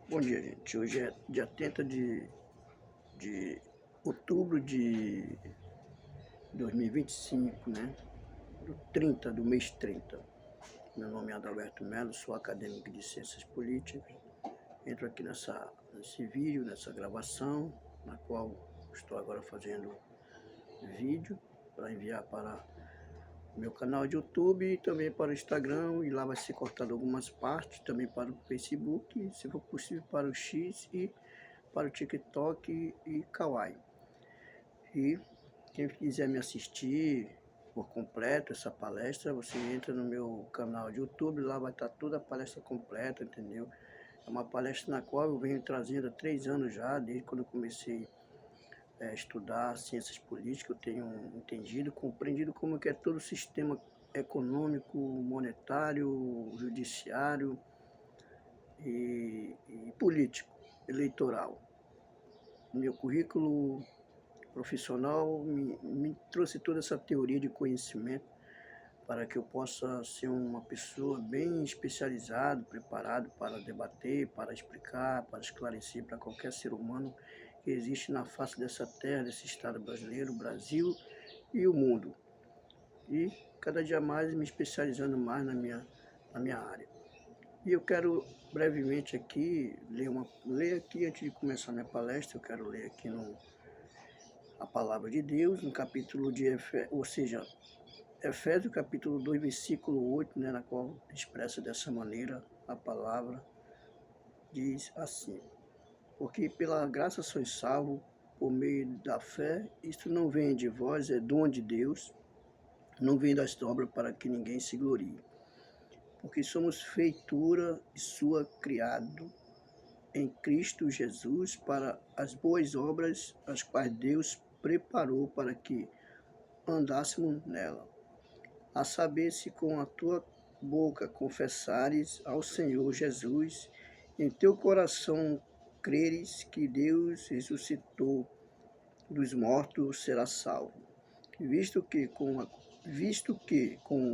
Bom dia, gente. Hoje é dia 30 de outubro de 2025, né? Do mês 30. Meu nome é Adalberto Melo, sou acadêmico de Ciências Políticas. Entro aqui nesse vídeo, nessa gravação, na qual estou agora fazendo vídeo para enviar para meu canal de YouTube e também para o Instagram, e lá vai ser cortado algumas partes, também para o Facebook, se for possível para o X e para o TikTok e Kawaii. E quem quiser me assistir por completo essa palestra, você entra no meu canal de YouTube, lá vai estar toda a palestra completa, entendeu? É uma palestra na qual eu venho trazendo há 3 anos já, desde quando eu comecei a estudar ciências políticas. Eu tenho entendido, compreendido como que é todo o sistema econômico, monetário, judiciário e político, eleitoral. Meu currículo profissional me trouxe toda essa teoria de conhecimento para que eu possa ser uma pessoa bem especializada, preparado para debater, para explicar, para esclarecer para qualquer ser humano que existe na face dessa terra, desse estado brasileiro, Brasil e o mundo. E cada dia mais me especializando mais na minha área. E eu quero brevemente aqui ler aqui antes de começar minha palestra, eu quero ler aqui a palavra de Deus, no capítulo de Efésios capítulo 2, versículo 8, né, na qual expressa dessa maneira a palavra, diz assim: porque pela graça sois salvos por meio da fé, isto não vem de vós, é dom de Deus, não vem das obras para que ninguém se glorie. Porque somos feitura e sua criado em Cristo Jesus para as boas obras, as quais Deus preparou para que andássemos nela. A saber, se com a tua boca confessares ao Senhor Jesus, em teu coração creres que Deus ressuscitou dos mortos, será salvo. Visto que com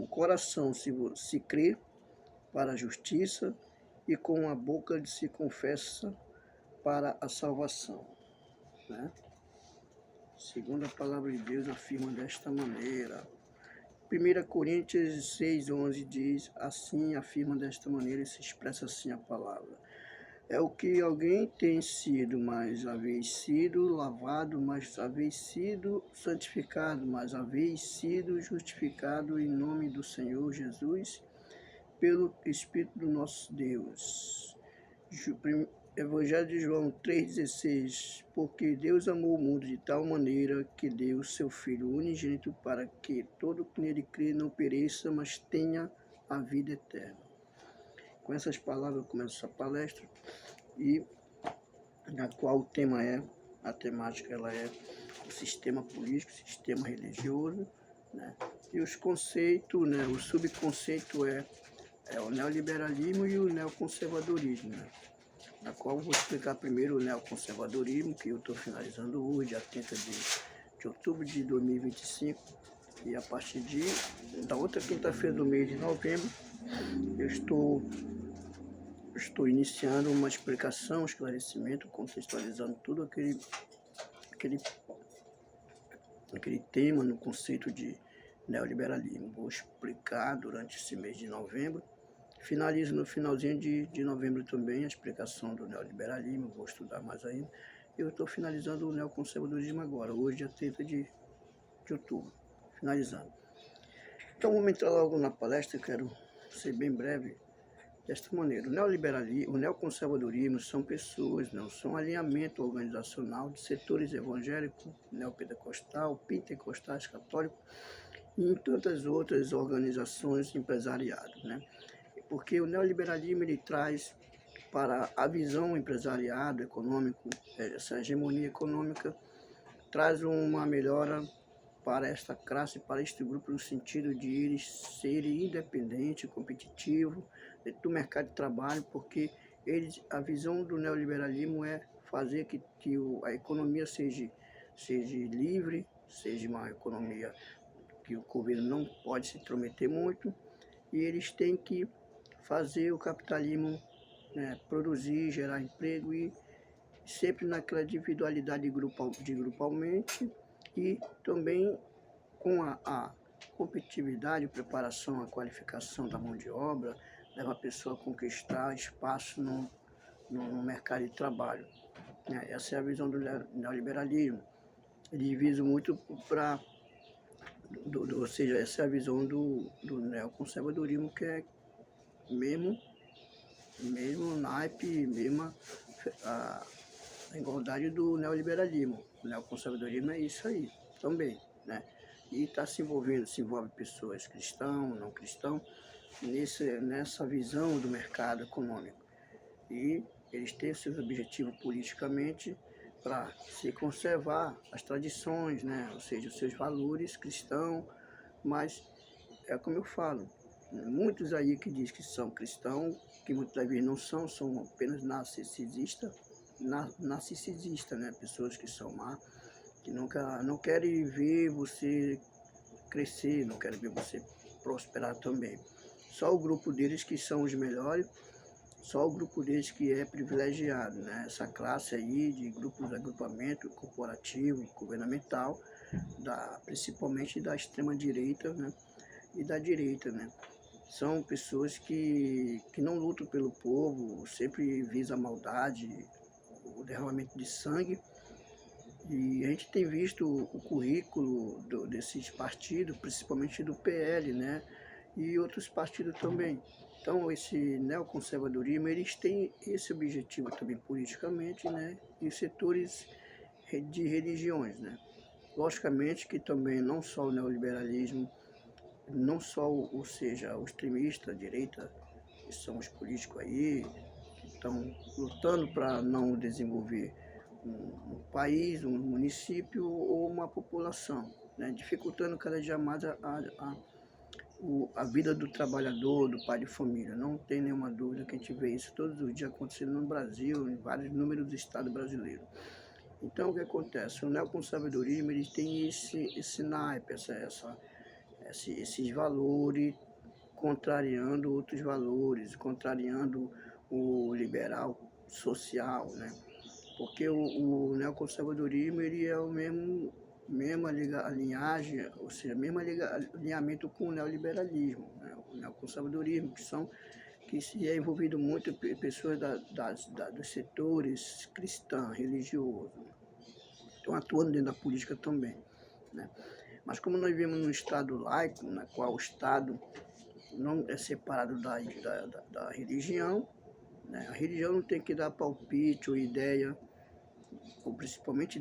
o coração se crê para a justiça e com a boca se confessa para a salvação, né? Segundo a palavra de Deus afirma desta maneira. 1 Coríntios 6,11 diz, assim afirma desta maneira e se expressa assim a palavra. É o que alguém tem sido, mas haveis sido lavado, mas haveis sido santificado, mas haveis sido justificado em nome do Senhor Jesus, pelo Espírito do nosso Deus. Evangelho de João 3,16. Porque Deus amou o mundo de tal maneira que deu seu Filho unigênito para que todo que nele crê não pereça, mas tenha a vida eterna. Com essas palavras eu começo essa palestra, e na qual a temática ela é o sistema político, o sistema religioso, né? E os conceitos, né? O subconceito é o neoliberalismo e o neoconservadorismo, né? Na qual eu vou explicar primeiro o neoconservadorismo, que eu estou finalizando hoje, dia 30 de outubro de 2025, e a partir da outra quinta-feira do mês de novembro, eu estou iniciando uma explicação, esclarecimento, contextualizando tudo aquele tema no conceito de neoliberalismo. Vou explicar durante esse mês de novembro. Finalizo no finalzinho de novembro também a explicação do neoliberalismo, vou estudar mais ainda. Eu estou finalizando o neoconservadorismo agora, hoje, dia 30 de outubro, finalizando. Então vamos entrar logo na palestra, eu quero ser bem breve desta maneira. O neoliberalismo, o neoconservadorismo são pessoas, não são alinhamento organizacional de setores evangélicos, neopentecostal, pentecostais, católicos e em tantas outras organizações empresariais, né? Porque o neoliberalismo ele traz para a visão empresariado, econômico, essa hegemonia econômica, traz uma melhora para esta classe, para este grupo, no sentido de eles serem independentes, competitivos do mercado de trabalho, porque a visão do neoliberalismo é fazer que a economia seja livre, seja uma economia que o governo não pode se intrometer muito, e eles têm que fazer o capitalismo né, produzir, gerar emprego e sempre naquela individualidade grupalmente e também com a competitividade, preparação, a qualificação da mão de obra, leva a pessoa a conquistar espaço no mercado de trabalho. Essa é a visão do neoliberalismo. Ele visa muito para, ou seja, essa é a visão do neoconservadorismo, que é mesmo naipe, mesma a igualdade do neoliberalismo. O neoconservadorismo é isso aí também, né? E está se envolve pessoas cristãos, não cristãos, nessa visão do mercado econômico. E eles têm seus objetivos politicamente para se conservar as tradições, né? Ou seja, os seus valores cristãos, mas é como eu falo, muitos aí que dizem que são cristãos, que muitas vezes não são apenas narcisistas, né? Pessoas que são má, que não querem ver você crescer, não querem ver você prosperar também. Só o grupo deles que são os melhores, só o grupo deles que é privilegiado, né? Essa classe aí de grupos de agrupamento corporativo, governamental, principalmente da extrema-direita, né? E da direita, né? São pessoas que não lutam pelo povo, sempre visam a maldade, o derramamento de sangue. E a gente tem visto o currículo desses partidos, principalmente do PL, né? E outros partidos também. Então, esse neoconservadorismo, eles têm esse objetivo também politicamente, né? E os setores de religiões, né? Logicamente que também não só o neoliberalismo, não só, ou seja, o extremista, a direita, que são os políticos aí, que estão lutando para não desenvolver um país, um município ou uma população, né? Dificultando cada dia mais a vida do trabalhador, do pai de família. Não tem nenhuma dúvida que a gente vê isso todos os dias acontecendo no Brasil, em vários números do Estado brasileiro. Então, o que acontece? O neoconservadorismo, ele tem esse naipe, esses valores, contrariando outros valores, contrariando o liberal social, né? Porque o neoconservadorismo, ele é o mesma linhagem, ou seja, mesmo alinhamento com o neoliberalismo, né? O neoconservadorismo, que se é envolvido muito pessoas dos setores cristãos, religiosos, estão atuando dentro da política também, né? Mas como nós vivemos num Estado laico, na qual o Estado não é separado da religião, né? A religião não tem que dar palpite ou ideia, ou principalmente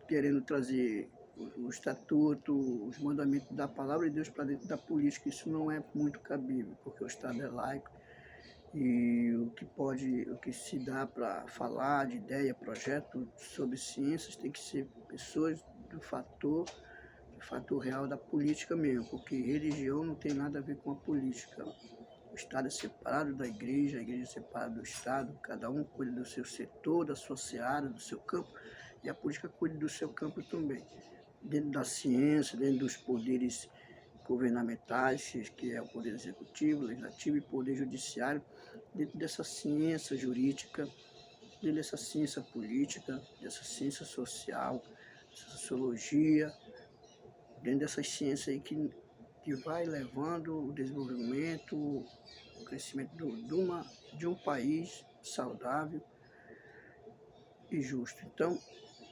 querendo trazer o estatuto, os mandamentos da palavra de Deus para dentro da política. Isso não é muito cabível, porque o Estado é laico e o que se dá para falar de ideia, projeto sobre ciências tem que ser pessoas do fator real da política mesmo, porque religião não tem nada a ver com a política. O Estado é separado da igreja, a igreja é separada do Estado, cada um cuida do seu setor, da sua seara, do seu campo, e a política cuida do seu campo também. Dentro da ciência, dentro dos poderes governamentais, que é o poder executivo, legislativo e poder judiciário, dentro dessa ciência jurídica, dentro dessa ciência política, dessa ciência social, dessa sociologia, dentro dessas ciências aí que vai levando o desenvolvimento, o crescimento de um país saudável e justo. Então,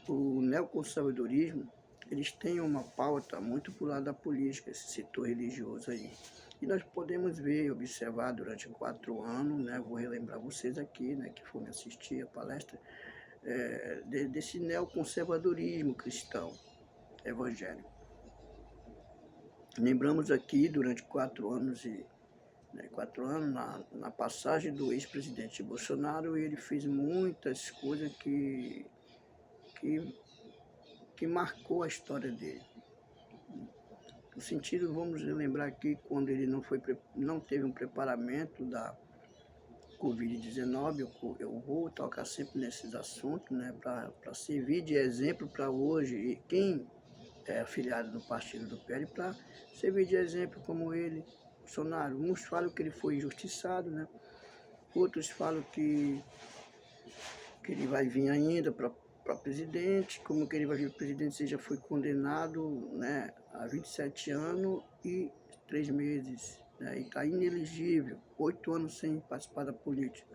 o neoconservadorismo, eles têm uma pauta muito para o lado da política, esse setor religioso aí. E nós podemos ver, observar durante 4 anos, né, vou relembrar vocês aqui, né, que foram assistir a palestra, desse neoconservadorismo cristão evangélico. Lembramos aqui, durante 4 anos, na passagem do ex-presidente Bolsonaro, ele fez muitas coisas que marcou a história dele. No sentido, vamos lembrar aqui, quando ele não teve um preparamento da Covid-19, eu vou tocar sempre nesses assuntos, né, para servir de exemplo para hoje, e quem é afiliado do partido do PL, para servir de exemplo como ele, Bolsonaro. Uns falam que ele foi injustiçado, né? Outros falam que ele vai vir ainda para presidente, como que ele vai vir para presidente, se já foi condenado, né, a 27 anos e 3 meses, né, e está inelegível, 8 anos sem participar da política.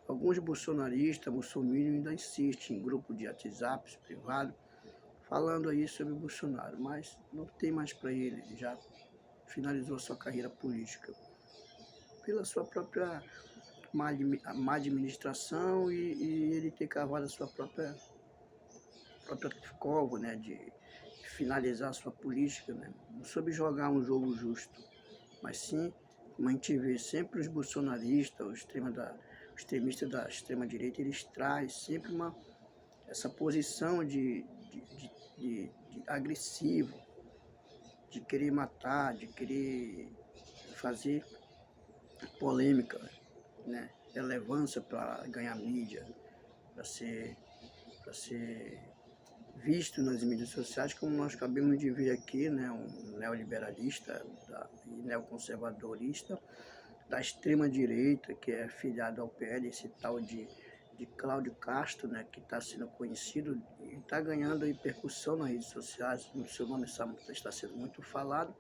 Alguns bolsonaristas, bolsominions ainda insistem em grupo de WhatsApp privado, falando aí sobre o Bolsonaro, mas não tem mais para ele já finalizou a sua carreira política pela sua própria má administração e ele ter cavado a sua própria cova, né, de finalizar a sua política, né, não soube jogar um jogo justo, mas sim, como a gente vê sempre os bolsonaristas, os extremistas da extrema-direita, eles trazem sempre essa posição de agressivo, de querer matar, de querer fazer polêmica, né? Relevância para ganhar mídia, para ser visto nas mídias sociais, como nós acabamos de ver aqui, né? Um neoliberalista e neoconservadorista da extrema-direita, que é filiado ao PL, esse tal de Cláudio Castro, né, que está sendo conhecido e está ganhando repercussão nas redes sociais, o seu nome está sendo muito falado,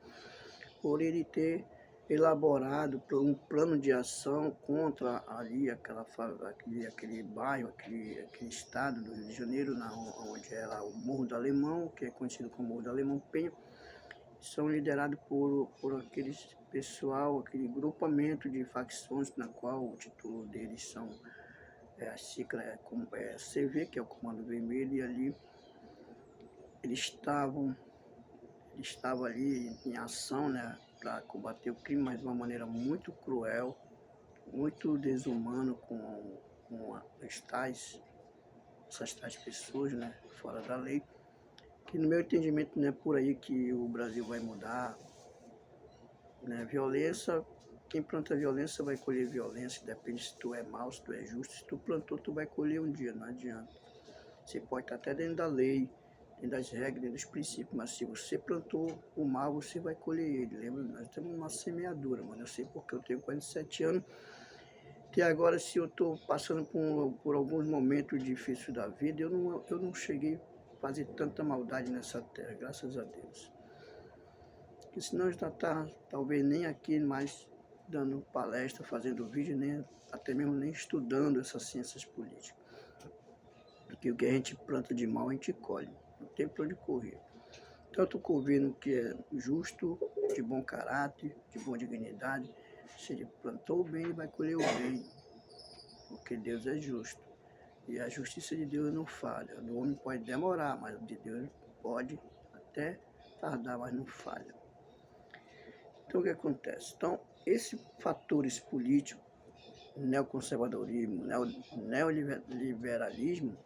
por ele ter elaborado um plano de ação contra ali aquele bairro, aquele estado do Rio de Janeiro, onde era o Morro do Alemão, que é conhecido como Morro do Alemão Penha. São liderados por aqueles pessoal, aquele grupamento de facções na qual o título deles são a sigla é CV, que é o Comando Vermelho, e ali eles estavam ali em ação, né, para combater o crime, mas de uma maneira muito cruel, muito desumana com essas tais pessoas, né, fora da lei, que no meu entendimento não é por aí que o Brasil vai mudar, né, violência, quem planta violência vai colher violência, depende se tu é mau, se tu é justo, se tu plantou tu vai colher um dia, não adianta. Você pode estar até dentro da lei, dentro das regras, dentro dos princípios, mas se você plantou o mal, você vai colher ele. Lembra? Nós temos uma semeadura, mano. Eu sei porque eu tenho 47 anos, que agora se eu estou passando por alguns momentos difíceis da vida, eu não cheguei a fazer tanta maldade nessa terra, graças a Deus. Porque senão eu já estava, talvez nem aqui mais dando palestra, fazendo vídeo, nem até mesmo nem estudando essas ciências políticas. Porque o que a gente planta de mal, a gente colhe. Não tem para onde correr. Tanto o governo que é justo, de bom caráter, de boa dignidade, se ele plantou o bem, ele vai colher o bem. Porque Deus é justo. E a justiça de Deus não falha. Do homem pode demorar, mas de Deus pode até tardar, mas não falha. Então o que acontece? Então, esses fatores políticos, neoconservadorismo, neoliberalismo,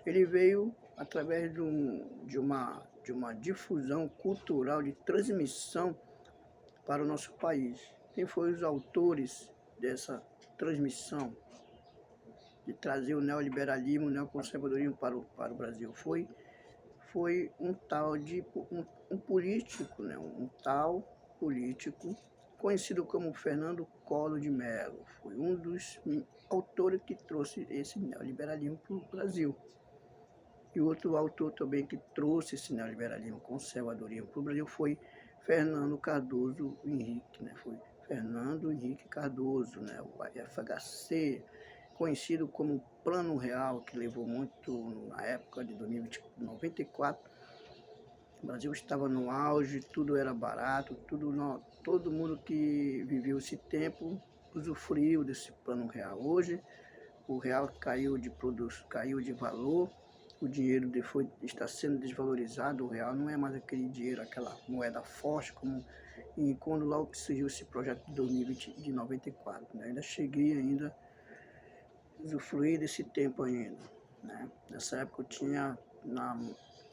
ele veio através de uma difusão cultural, de transmissão para o nosso país. Quem foram os autores dessa transmissão, de trazer o neoliberalismo, o neoconservadorismo para o Brasil? Foi um tal de um político, né? Um tal político conhecido como Fernando Collor de Mello. Foi um dos autores que trouxe esse neoliberalismo para o Brasil. E outro autor também que trouxe esse neoliberalismo, conservadorismo para o Brasil foi Fernando Cardoso Henrique, né? Foi Fernando Henrique Cardoso, né? O FHC, conhecido como Plano Real, que levou muito na época de 1994. O Brasil estava no auge, tudo era barato, todo mundo que viveu esse tempo usufruiu desse Plano Real. Hoje, o real caiu de valor, o dinheiro está sendo desvalorizado, o real não é mais aquele dinheiro, aquela moeda forte, como quando logo que surgiu esse projeto de 2020, de 94. Né? Ainda cheguei a usufruir desse tempo ainda. Né? Nessa época eu tinha, em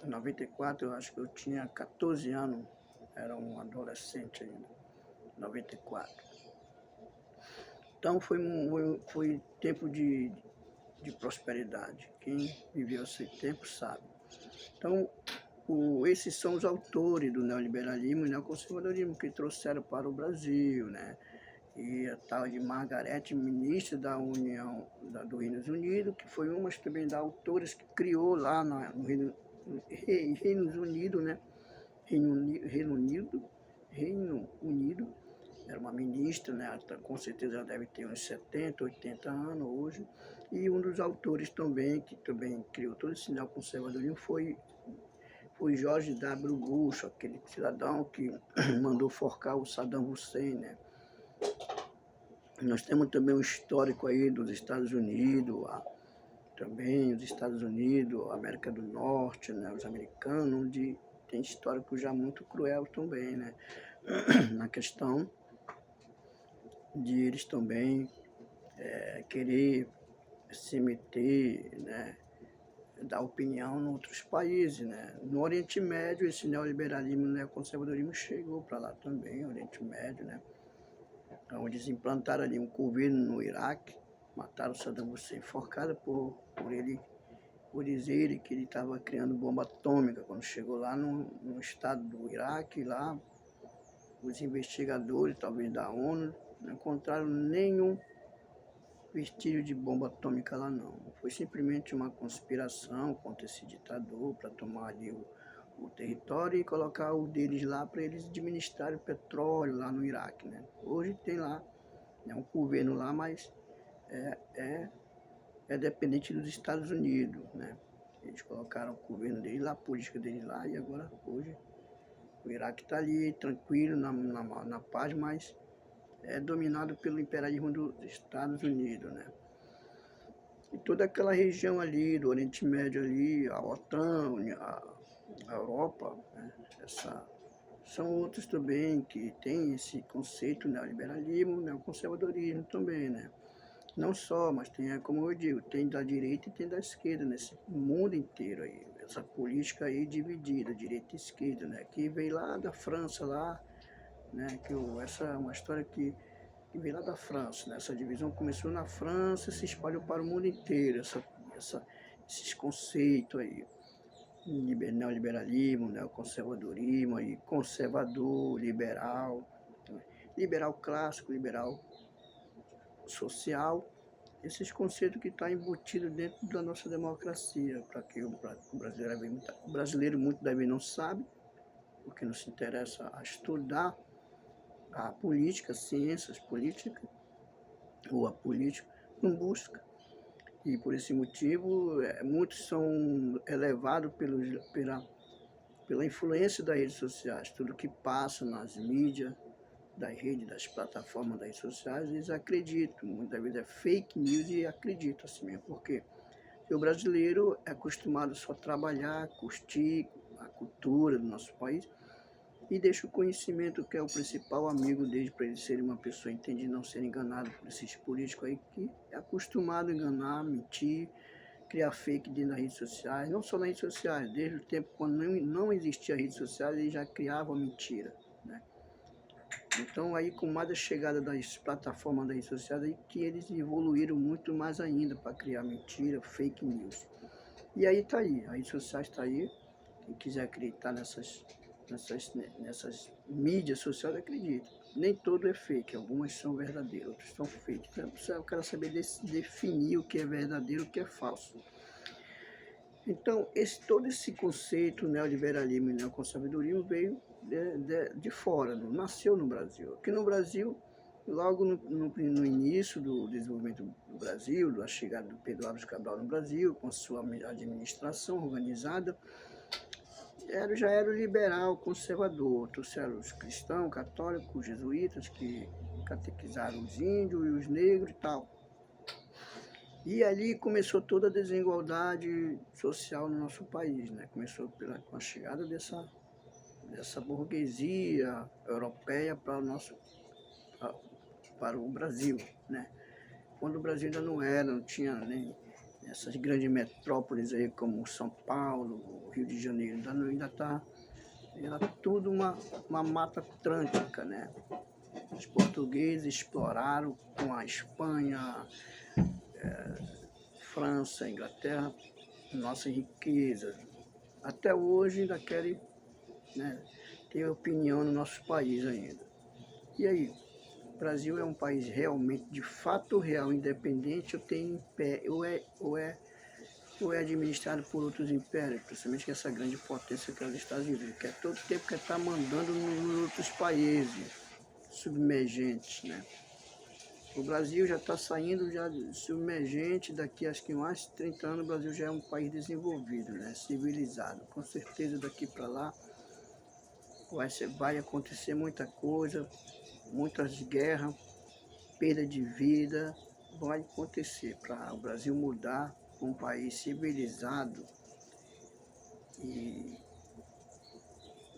94, eu acho que eu tinha 14 anos, era um adolescente ainda, 94. Então foi tempo de prosperidade. Quem viveu esse tempo sabe. Então, esses são os autores do neoliberalismo e neoconservadorismo que trouxeram para o Brasil, né? e a tal de Margaret, ministra da União do Reino Unido, que foi uma também das autoras que criou lá no Reino Unido, né? Reino Unido, era uma ministra, né? Com certeza ela deve ter uns 70, 80 anos hoje. E um dos autores também, que também criou todo esse neoconservadorismo, foi George W. Bush, aquele cidadão que mandou forcar o Saddam Hussein, né? Nós temos também um histórico aí dos Estados Unidos, também os Estados Unidos, a América do Norte, né? Os americanos, onde tem histórico já muito cruel também, né? Na questão de eles também querer se meter, né? Dar opinião em outros países, né? No Oriente Médio, esse neoliberalismo, né, conservadorismo chegou para lá também, Oriente Médio, né? Onde eles implantaram ali um governo no Iraque, mataram Saddam Hussein, enforcado por dizer que ele estava criando bomba atômica. Quando chegou lá no estado do Iraque, lá, os investigadores, talvez da ONU, não encontraram nenhum vestígio de bomba atômica lá não. Foi simplesmente uma conspiração contra esse ditador para tomar ali o território e colocar o deles lá para eles administrarem o petróleo lá no Iraque, né? Hoje tem lá, né, um governo lá, mas é dependente dos Estados Unidos, né? Eles colocaram o governo deles lá, a política deles lá, e agora hoje o Iraque está ali tranquilo, na paz, mas é dominado pelo imperialismo dos Estados Unidos, né? E toda aquela região ali, do Oriente Médio ali, a OTAN, a Europa, né? São outros também que têm esse conceito neoliberalismo, neoconservadorismo também, né? Não só, mas tem, como eu digo, tem da direita e tem da esquerda, nesse mundo inteiro aí. Essa política aí dividida, direita e esquerda, né? Que veio lá da França, lá, né? Essa é uma história que veio lá da França, né? Essa divisão começou na França e se espalhou para o mundo inteiro, esses conceitos aí. Neoliberalismo, neoconservadorismo, aí, conservador, liberal, liberal clássico, liberal social, esses conceitos que estão embutidos dentro da nossa democracia, para que o brasileiro muito da vez não sabe, porque não se interessa a estudar a política, ciências políticas, ou a política, não busca. E por esse motivo, muitos são elevados pela influência das redes sociais. Tudo que passa nas mídias, das redes, das plataformas das redes sociais, eles acreditam. Muitas vezes é fake news e acreditam assim mesmo. Por quê? Porque o brasileiro é acostumado só a trabalhar, curtir a cultura do nosso país e deixa o conhecimento, que é o principal amigo dele, para ele ser uma pessoa entendida e não ser enganado por esses políticos aí que é acostumado a enganar, mentir, criar fake dentro das redes sociais, não só nas redes sociais, desde o tempo quando não existia redes sociais, eles já criavam mentira, né? Então aí com mais a chegada das plataformas das redes sociais, aí que eles evoluíram muito mais ainda para criar mentira, fake news. E aí tá aí, as redes sociais tá aí, quem quiser acreditar nessas mídias sociais, acredita. Nem todo é fake, algumas são verdadeiras, outras são fake. Então eu quero saber definir o que é verdadeiro e o que é falso. Então, todo esse conceito neoliberalismo e neoconservadorismo veio de fora, não nasceu no Brasil. Aqui no Brasil, logo no início do desenvolvimento do Brasil, da chegada do Pedro Álvares Cabral no Brasil, com a sua administração organizada, já era o liberal conservador, trouxeram os cristãos, católicos, os jesuítas, que catequizaram os índios e os negros e tal. E ali começou toda a desigualdade social no nosso país, né? Começou com a chegada dessa burguesia europeia para o Brasil, né? Quando o Brasil ainda não tinha nem essas grandes metrópoles aí como São Paulo, Rio de Janeiro, era tudo uma mata atlântica, né? Os portugueses exploraram com a Espanha, França, Inglaterra, nossa riqueza. Até hoje ainda querem, né, ter opinião no nosso país ainda. E aí, Brasil é um país realmente, de fato real, independente, ou tem império, ou é administrado por outros impérios, principalmente essa grande potência que é os Estados Unidos, que é todo tempo que está mandando nos outros países submergentes, né? O Brasil já está saindo já submergente, daqui acho que mais de 30 anos o Brasil já é um país desenvolvido, né? Civilizado. Com certeza daqui para lá vai acontecer muita coisa, muitas guerras, perda de vida, vai acontecer para o Brasil mudar para um país civilizado e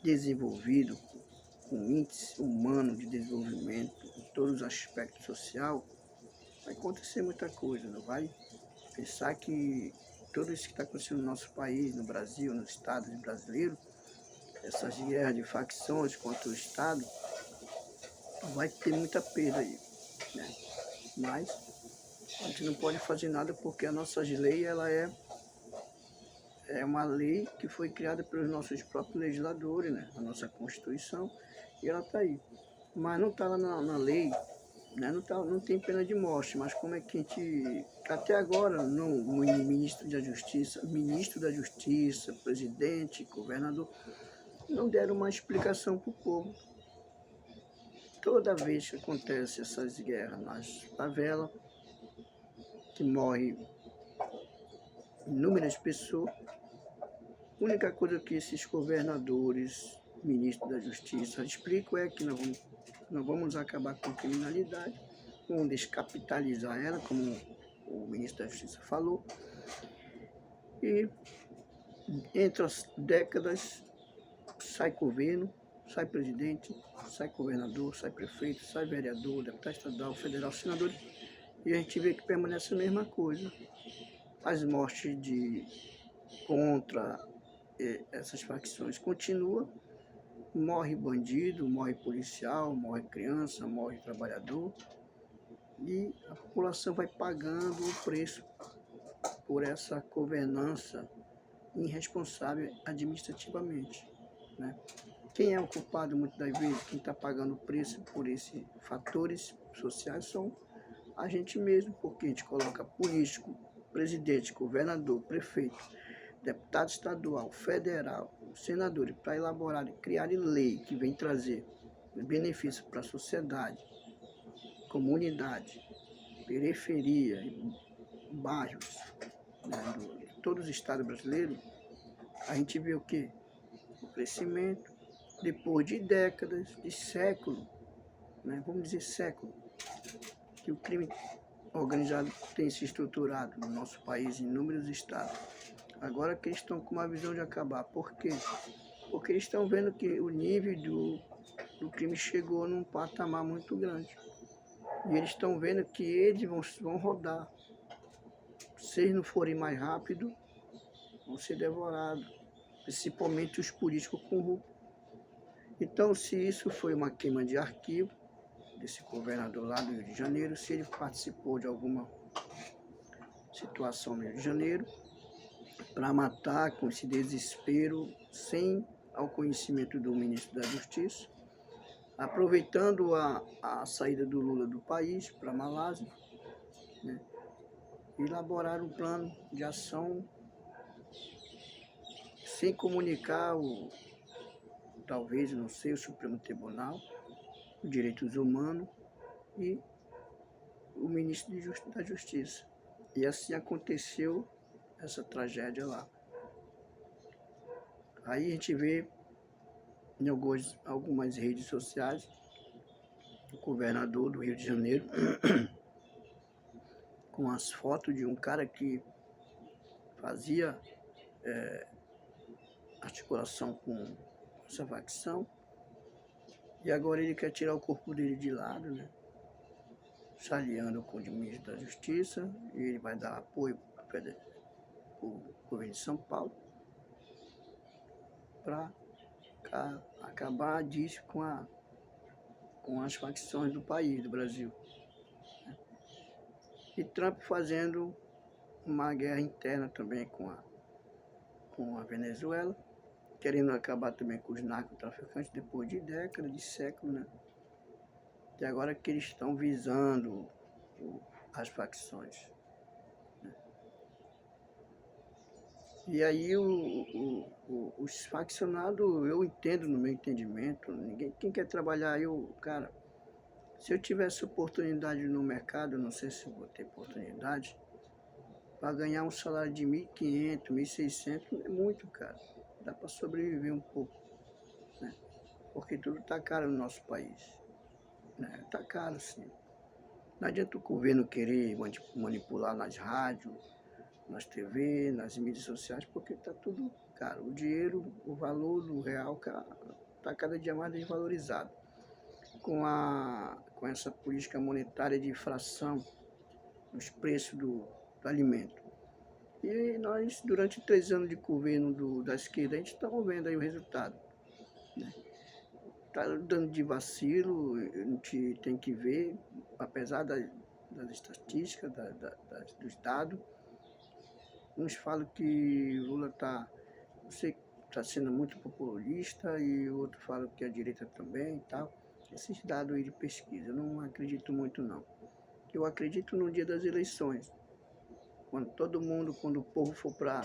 desenvolvido, com índice humano de desenvolvimento em todos os aspectos social, vai acontecer muita coisa, não vai? Pensar que tudo isso que está acontecendo no nosso país, no Brasil, nos estados brasileiros, essas guerras de facções contra o Estado, vai ter muita perda aí, né? Mas a gente não pode fazer nada porque a nossa lei, ela é uma lei que foi criada pelos nossos próprios legisladores, né? A nossa Constituição, e ela está aí. Mas não está lá na lei, né? Não tem pena de morte, mas como é que a gente, até agora, o ministro da Justiça, presidente, governador, não deram uma explicação para o povo. Toda vez que acontece essas guerras nas favelas, que morrem inúmeras pessoas, a única coisa que esses governadores, ministros da Justiça explicam é que nós vamos acabar com a criminalidade, vamos descapitalizar ela, como o ministro da Justiça falou, e entre as décadas sai governo, sai presidente, sai governador, sai prefeito, sai vereador, deputado estadual, federal, senador, e a gente vê que permanece a mesma coisa. As mortes contra essas facções continuam, morre bandido, morre policial, morre criança, morre trabalhador, e a população vai pagando o preço por essa governança irresponsável administrativamente, né? Quem é o culpado muitas das vezes, quem está pagando o preço por esses fatores sociais são a gente mesmo, porque a gente coloca político, presidente, governador, prefeito, deputado estadual, federal, senadores, para elaborar e criar lei que vem trazer benefício para a sociedade, comunidade, periferia, bairros, né, de todos os estados brasileiros. A gente vê o quê? O crescimento, depois de décadas, de século, né, vamos dizer século, que o crime organizado tem se estruturado no nosso país, em inúmeros estados. Agora que eles estão com uma visão de acabar. Por quê? Porque eles estão vendo que o nível do crime chegou num patamar muito grande. E eles estão vendo que eles vão rodar. Se eles não forem mais rápido, vão ser devorados. Principalmente os políticos corruptos. Então, se isso foi uma queima de arquivo desse governador lá do Rio de Janeiro, se ele participou de alguma situação no Rio de Janeiro, para matar com esse desespero, sem ao conhecimento do ministro da Justiça, aproveitando a saída do Lula do país para a Malásia, né, elaborar um plano de ação sem comunicar talvez, não sei, o Supremo Tribunal, os Direitos Humanos e o ministro da Justiça. E assim aconteceu essa tragédia lá. Aí a gente vê em algumas redes sociais o governador do Rio de Janeiro com as fotos de um cara que fazia articulação com essa facção, e agora ele quer tirar o corpo dele de lado, né? Saliando com o ministro da Justiça, e ele vai dar apoio para o governo de São Paulo para acabar disso com as facções do país, do Brasil. E Trump fazendo uma guerra interna também com a Venezuela, querendo acabar também com os narcotraficantes depois de décadas, de séculos, né? E agora que eles estão visando as facções. E aí os faccionados, eu entendo no meu entendimento, quem quer trabalhar, cara, se eu tivesse oportunidade no mercado, eu não sei se eu vou ter oportunidade, para ganhar um salário de 1.500, 1.600, é muito, cara. Dá para sobreviver um pouco, né? Porque tudo está caro no nosso país, né? Está caro, sim. Não adianta o governo querer manipular nas rádios, nas TV, nas mídias sociais, porque está tudo caro. O dinheiro, o valor do real está cada dia mais desvalorizado. Com essa política monetária de inflação nos preços do alimento. E nós, durante 3 anos de governo da esquerda, a gente está vendo aí o resultado. Está dando de vacilo, a gente tem que ver, apesar das estatísticas, dos dados. Uns falam que Lula está sendo muito populista e outros falam que a direita também e tal. Esses dados aí de pesquisa, eu não acredito muito não. Eu acredito no dia das eleições, quando o povo for para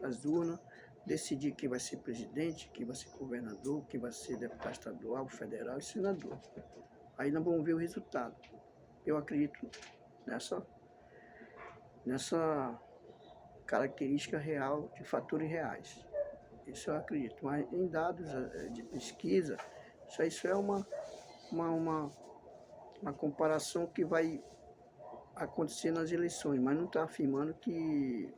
as urnas, decidir quem vai ser presidente, quem vai ser governador, quem vai ser deputado estadual, federal e senador. Aí nós vamos ver o resultado. Eu acredito nessa característica real de fatores reais. Isso eu acredito. Mas em dados de pesquisa, isso é uma comparação que vai acontecer nas eleições, mas não está afirmando que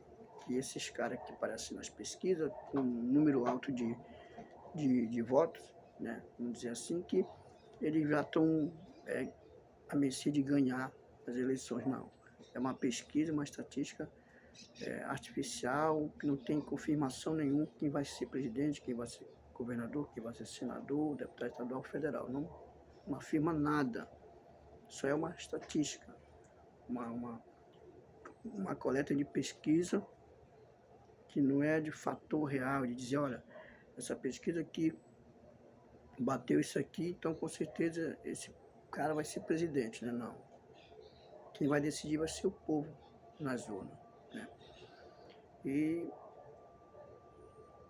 esses caras que aparecem nas pesquisas, com um número alto de votos, né, vamos dizer assim, que eles já estão a mercê de ganhar as eleições, não. É uma pesquisa, uma estatística artificial, que não tem confirmação nenhuma quem vai ser presidente, quem vai ser governador, quem vai ser senador, deputado estadual, federal. Não afirma nada. Isso é uma estatística, uma coleta de pesquisa que não é de fator real, de dizer, olha, essa pesquisa aqui bateu isso aqui, então com certeza esse cara vai ser presidente, né? Não. Quem vai decidir vai ser o povo nas urnas, né? E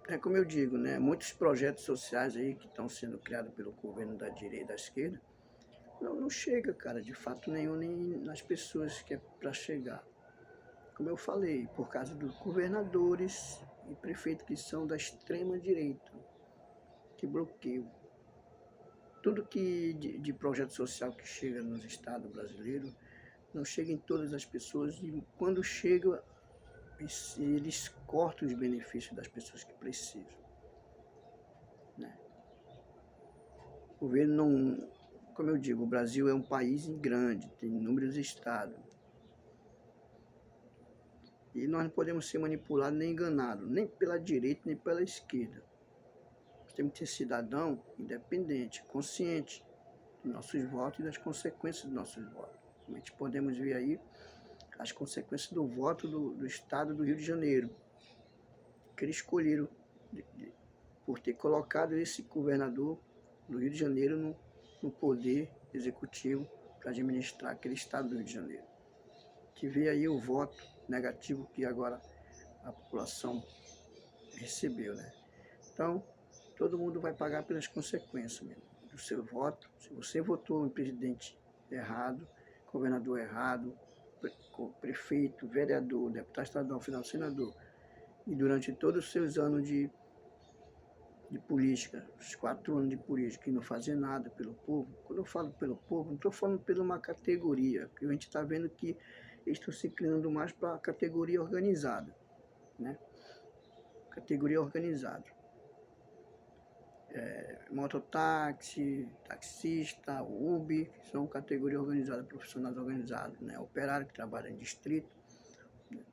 é como eu digo, né? Muitos projetos sociais aí que estão sendo criados pelo governo da direita e da esquerda, não chega, cara, de fato nenhum, nem nas pessoas que é para chegar. Como eu falei, por causa dos governadores e prefeitos que são da extrema direita, que bloqueiam tudo que de projeto social que chega nos estados brasileiros, não chega em todas as pessoas, e quando chega, eles cortam os benefícios das pessoas que precisam, né? O governo não, como eu digo, o Brasil é um país grande, tem inúmeros estados, e nós não podemos ser manipulados nem enganados, nem pela direita nem pela esquerda. Nós temos que ser cidadão independente, consciente dos nossos votos e das consequências dos nossos votos. A gente podemos ver aí as consequências do voto do estado do Rio de Janeiro, que eles escolheram por ter colocado esse governador do Rio de Janeiro no poder executivo para administrar aquele estado do Rio de Janeiro. Que vê aí o voto negativo que agora a população recebeu, né? Então, todo mundo vai pagar pelas consequências mesmo do seu voto. Se você votou em presidente errado, governador errado, prefeito, vereador, deputado estadual, federal, senador, e durante todos os seus anos de política, os 4 anos de política, e não fazer nada pelo povo. Quando eu falo pelo povo, não estou falando por uma categoria, porque a gente está vendo que eles estão se inclinando mais para a categoria organizada, né? Categoria organizada. Mototáxi, taxista, Uber, são categorias organizadas, profissionais organizados, né? Operário que trabalha em distrito, né?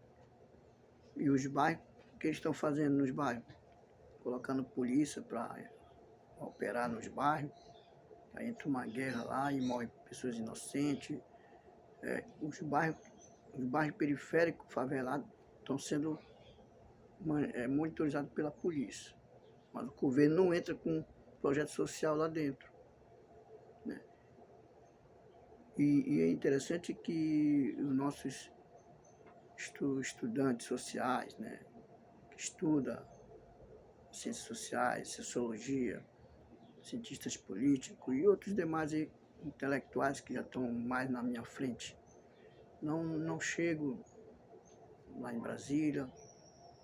E os bairros, o que eles estão fazendo nos bairros? Colocando polícia para operar nos bairros, aí entra uma guerra lá e morrem pessoas inocentes. Os bairros periféricos, favelados, estão sendo monitorizados pela polícia. Mas o governo não entra com projeto social lá dentro, né? E é interessante que os nossos estudantes sociais, né, que estudam ciências sociais, sociologia, cientistas políticos e outros demais intelectuais que já estão mais na minha frente, não chegam lá em Brasília,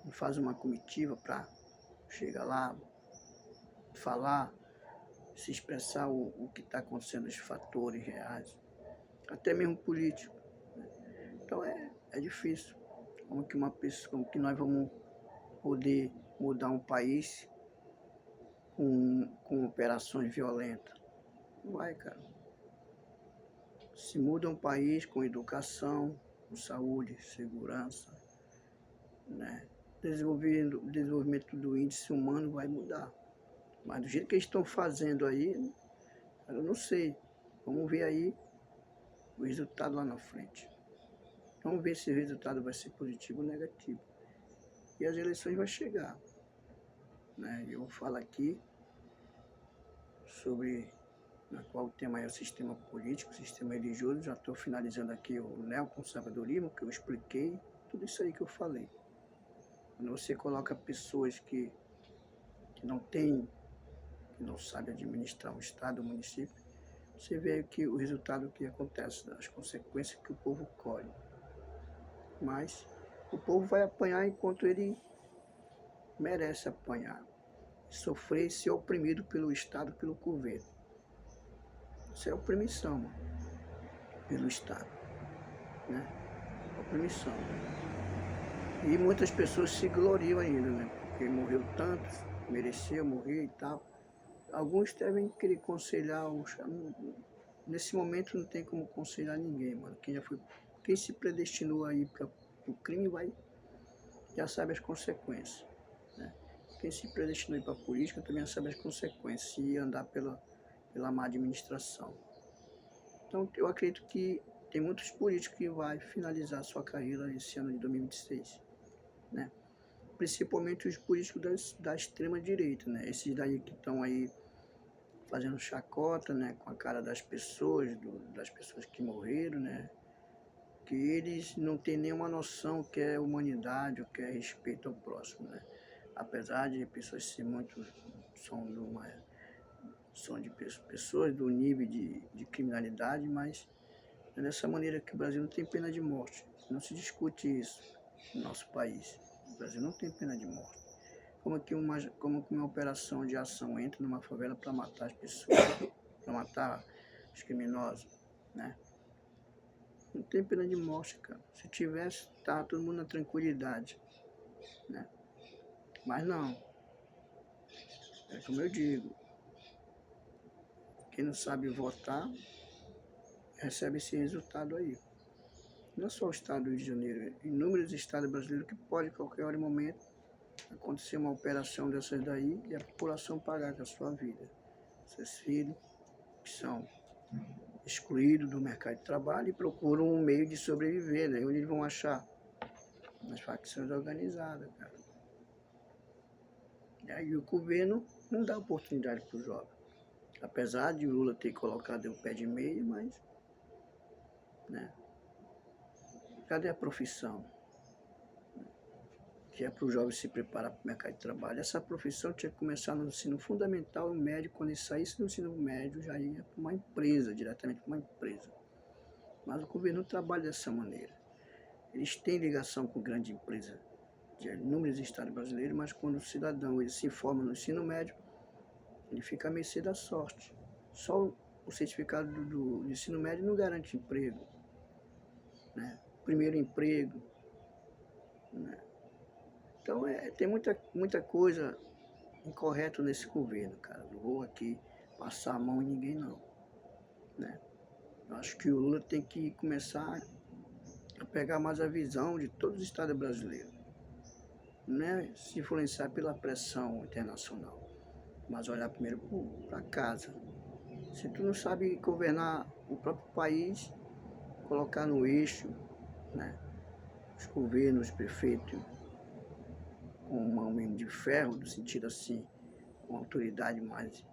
não fazem uma comitiva para chegar lá, falar, se expressar o que está acontecendo, os fatores reais, até mesmo político. Então é difícil. Como que uma pessoa, como que nós vamos poder mudar um país com operações violentas? Não vai, cara. Se muda um país com educação, com saúde, segurança, né? Desenvolvimento do índice humano vai mudar. Mas do jeito que eles estão fazendo aí, eu não sei. Vamos ver aí o resultado lá na frente. Vamos ver se o resultado vai ser positivo ou negativo. E as eleições vão chegar, né? Eu falo aqui sobre na qual o tema é o sistema político, o sistema religioso. Já estou finalizando aqui o neoconservadorismo, que eu expliquei, tudo isso aí que eu falei. Quando você coloca pessoas que não têm, que não sabem administrar um estado, um município, você vê que o resultado que acontece, as consequências que o povo colhe. Mas o povo vai apanhar enquanto ele merece apanhar, sofrer e ser oprimido pelo Estado, pelo governo. Isso é opressão, mano, pelo Estado, né? Opressão. E muitas pessoas se gloriam ainda, né? Porque morreu tantos, merecia morrer e tal. Alguns devem querer aconselhar, nesse momento não tem como aconselhar ninguém, mano. Quem se predestinou aí para o crime já sabe as consequências, né? Quem se predestinou para a política também já sabe as consequências, se andar pela má administração. Então eu acredito que tem muitos políticos que vão finalizar sua carreira esse ano de 2026, né? Principalmente os políticos da extrema direita, né? Esses daí que estão aí fazendo chacota, né, com a cara das pessoas, das pessoas que morreram, né? Que eles não têm nenhuma noção que é humanidade, o que é respeito ao próximo, né? Apesar de pessoas ser muito, são de pessoas do nível de criminalidade, mas é dessa maneira que o Brasil não tem pena de morte. Não se discute isso no nosso país. O Brasil não tem pena de morte. Como que uma operação de ação entra numa favela para matar as pessoas, para matar os criminosos, né? Não tem pena de morte, cara. Se tivesse, tá todo mundo na tranquilidade, né? Mas não. É como eu digo, quem não sabe votar, recebe esse resultado aí. Não é só o estado do Rio de Janeiro, inúmeros estados brasileiros que pode, a qualquer hora e momento, acontecer uma operação dessas daí e a população pagar com a sua vida. Seus filhos, que são excluídos do mercado de trabalho e procuram um meio de sobreviver, né? Onde eles vão achar? Nas facções organizadas, cara. E aí o governo não dá oportunidade para o jovem. Apesar de o Lula ter colocado o pé de meia, mas, né? Cadê a profissão? Que é para o jovem se preparar para o mercado de trabalho. Essa profissão tinha que começar no ensino fundamental e médio. Quando ele saísse do ensino médio, já ia para uma empresa, diretamente para uma empresa. Mas o governo não trabalha dessa maneira. Eles têm ligação com grande empresa de inúmeros estados brasileiros, mas quando o cidadão ele se forma no ensino médio, ele fica à mercê da sorte. Só o certificado do ensino médio não garante emprego, né? Primeiro emprego, né? Então tem muita coisa incorreta nesse governo, cara. Não vou aqui passar a mão em ninguém não, né? Eu acho que o Lula tem que começar a pegar mais a visão de todos os estados brasileiros. Não é se influenciar pela pressão internacional, mas olhar primeiro para casa. Se tu não sabe governar o próprio país, colocar no eixo, né, os governos, os prefeitos, com uma mão de ferro, no sentido assim, com autoridade mais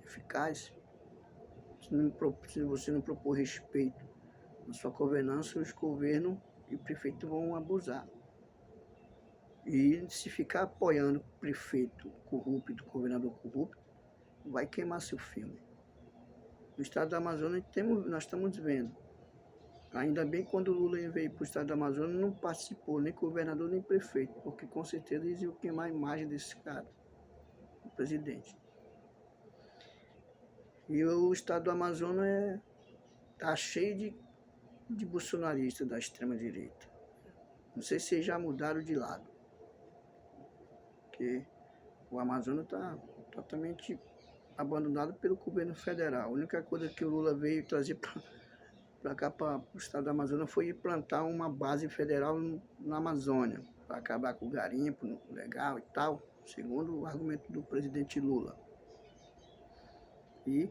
eficaz, Se você não propor respeito na sua governança, os governos e prefeitos vão abusar. E se ficar apoiando o prefeito corrupto, o governador corrupto, vai queimar seu filme. No estado do Amazonas nós estamos vendo. Ainda bem que quando o Lula veio para o estado do Amazonas não participou, nem governador nem prefeito, porque com certeza eles iam queimar a imagem desse cara, o presidente. E o estado do Amazonas está cheio de bolsonaristas da extrema-direita. Não sei se já mudaram de lado, porque o Amazonas está totalmente abandonado pelo governo federal. A única coisa que o Lula veio trazer para cá, para o estado do Amazonas, foi implantar uma base federal na Amazônia, para acabar com o garimpo legal e tal, segundo o argumento do presidente Lula. E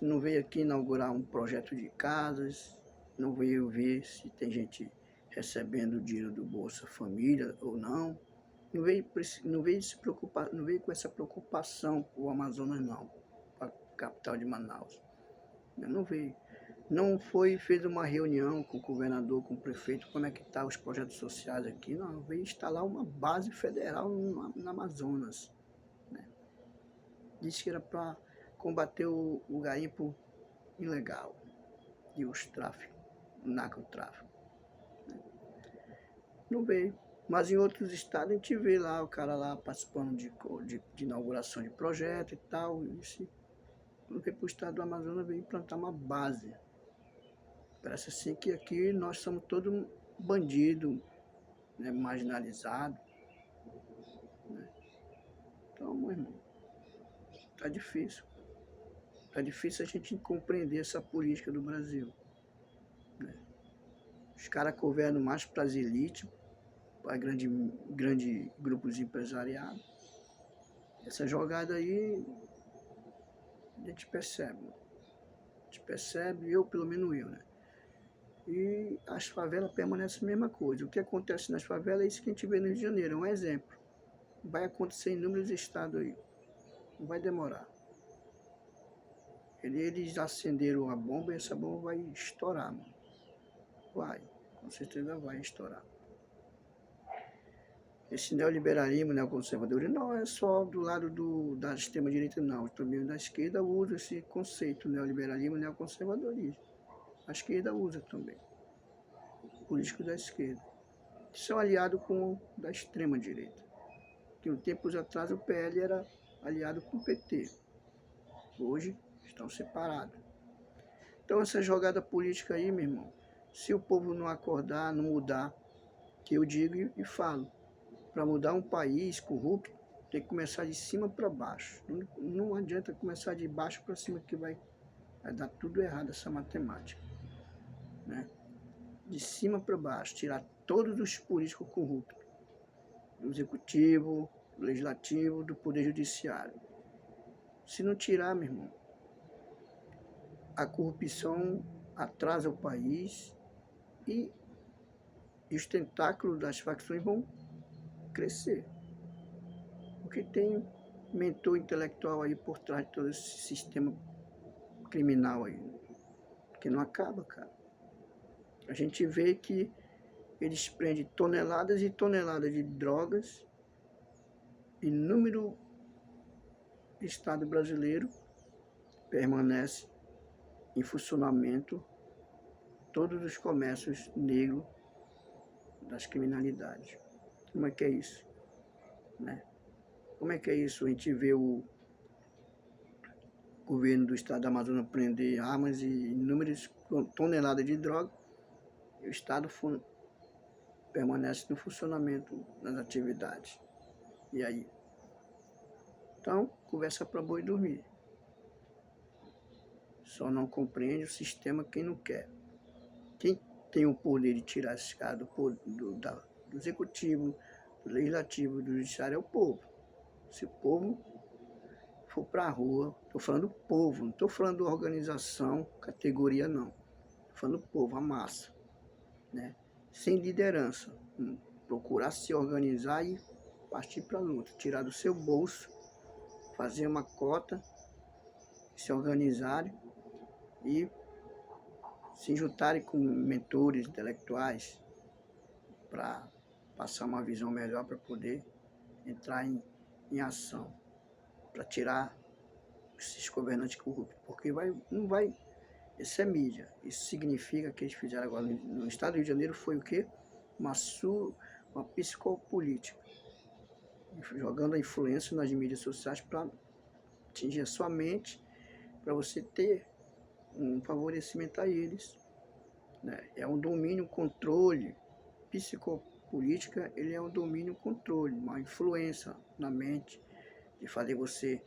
não veio aqui inaugurar um projeto de casas, não veio ver se tem gente recebendo dinheiro do Bolsa Família ou não. Não veio se preocupar, não veio com essa preocupação para o Amazonas não, para a capital de Manaus. Não veio. Não fez uma reunião com o governador, com o prefeito, como é que estão os projetos sociais aqui. Não, veio instalar uma base federal no Amazonas. Né? Disse que era para combater o garimpo ilegal e os tráficos, o narcotráfico. Né? Não veio. Mas em outros estados a gente vê lá o cara lá participando de inauguração de projeto e tal. E quando veio para o estado do Amazonas, veio implantar uma base. Parece assim que aqui nós somos todos bandidos, né, marginalizados. Né? Então, meu irmão, tá difícil. Tá difícil a gente compreender essa política do Brasil. Né? Os caras governam mais para as elites, para grande grupos empresariais. Essa jogada aí, a gente percebe. Eu, pelo menos eu, né? E as favelas permanecem a mesma coisa. O que acontece nas favelas é isso que a gente vê no Rio de Janeiro, é um exemplo. Vai acontecer em inúmeros estados aí. Não vai demorar. Eles acenderam a bomba e essa bomba vai estourar, mano. Vai, com certeza vai estourar. Esse neoliberalismo, neoconservadorismo, não é só do lado da extrema-direita, não. Também da esquerda usa esse conceito, neoliberalismo, neoconservadorismo. A esquerda usa também. Políticos da esquerda. Que são aliados com da extrema-direita. Que um tempos atrás o PL era aliado com o PT. Hoje estão separados. Então essa jogada política aí, meu irmão, se o povo não acordar, não mudar, que eu digo e falo, para mudar um país corrupto, tem que começar de cima para baixo. Não adianta começar de baixo para cima que vai dar tudo errado essa matemática. Né? De cima para baixo, tirar todos os políticos corruptos, do executivo, do legislativo, do poder judiciário. Se não tirar, meu irmão, a corrupção atrasa o país e os tentáculos das facções vão crescer. Porque tem mentor intelectual aí por trás de todo esse sistema criminal aí, que não acaba, cara. A gente vê que eles prendem toneladas e toneladas de drogas, inúmero Estado brasileiro permanece em funcionamento todos os comércios negros das criminalidades. Como é que é isso? Né? Como é que é isso? A gente vê o governo do estado do Amazonas prender armas e inúmeras toneladas de droga, e o estado permanece no funcionamento das atividades. E aí? Então, conversa para boi dormir. Só não compreende o sistema quem não quer. Quem tem o poder de tirar esses caras do executivo, do legislativo, do judiciário é o povo. Se o povo for para a rua, estou falando do povo, não estou falando da organização, categoria não. Estou falando do povo, a massa. Né? Sem liderança. Procurar se organizar e partir para a luta. Tirar do seu bolso, fazer uma cota se organizarem e se juntarem com mentores intelectuais para passar uma visão melhor, para poder entrar em ação, para tirar esses governantes corruptos, porque não vai, isso é mídia, isso significa que eles fizeram agora no estado do Rio de Janeiro foi o quê? Uma psicopolítica, jogando a influência nas mídias sociais para atingir a sua mente, para você ter um favorecimento a eles, né? É um domínio, controle, psicopolítica, ele é um domínio, controle, uma influência na mente, de fazer você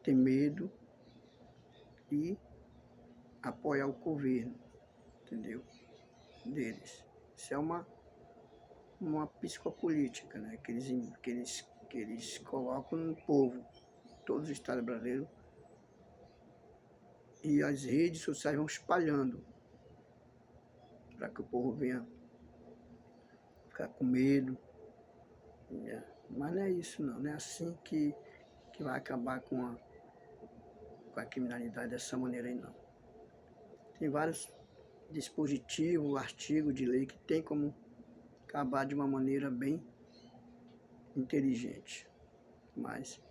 ter medo e apoiar o governo, entendeu? Deles. Isso é uma psicopolítica, né? Que eles colocam no povo, todos os estados brasileiros, e as redes sociais vão espalhando para que o povo venha ficar com medo, né? Mas não é isso não, não é assim que vai acabar com a criminalidade dessa maneira aí não. Tem vários dispositivos, artigos de lei que tem como acabar de uma maneira bem inteligente. Mas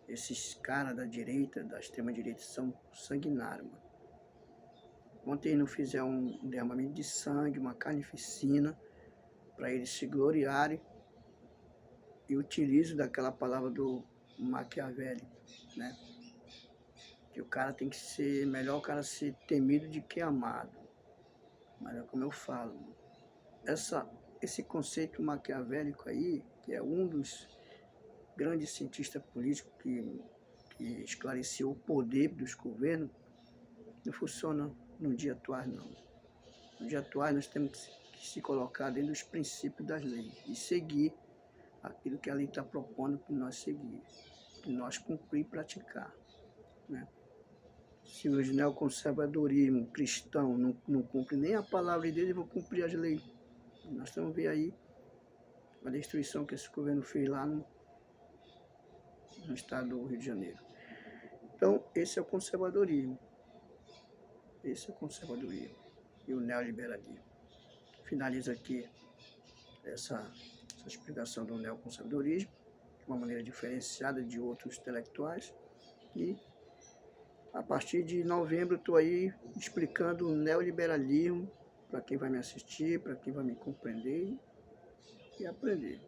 esses caras da direita, da extrema direita, são sanguinários, mano. Ontem não fizeram um derramamento de sangue, uma carnificina, para eles se gloriarem e utilizam daquela palavra do Maquiavel, né? Que o cara tem que ser, melhor o cara ser temido do que amado. Mas é como eu falo, esse conceito maquiavélico aí, que é um dos grandes cientistas políticos que esclareceu o poder dos governos, não funciona no dia atual não. No dia atual nós temos que se colocar dentro dos princípios das leis e seguir aquilo que a lei está propondo para nós seguir, para nós cumprir e praticar, né? Se os neoconservadorismo cristão não cumpre nem a palavra de Deus, eles vão cumprir as leis. Nós estamos vendo aí a destruição que esse governo fez lá no estado do Rio de Janeiro. Então, esse é o conservadorismo. Esse é o conservadorismo e o neoliberalismo. Finaliza aqui essa explicação do neoconservadorismo, de uma maneira diferenciada de outros intelectuais. E a partir de novembro estou aí explicando o neoliberalismo para quem vai me assistir, para quem vai me compreender e aprender.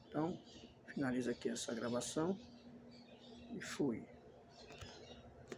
Então, finaliza aqui essa gravação e fui.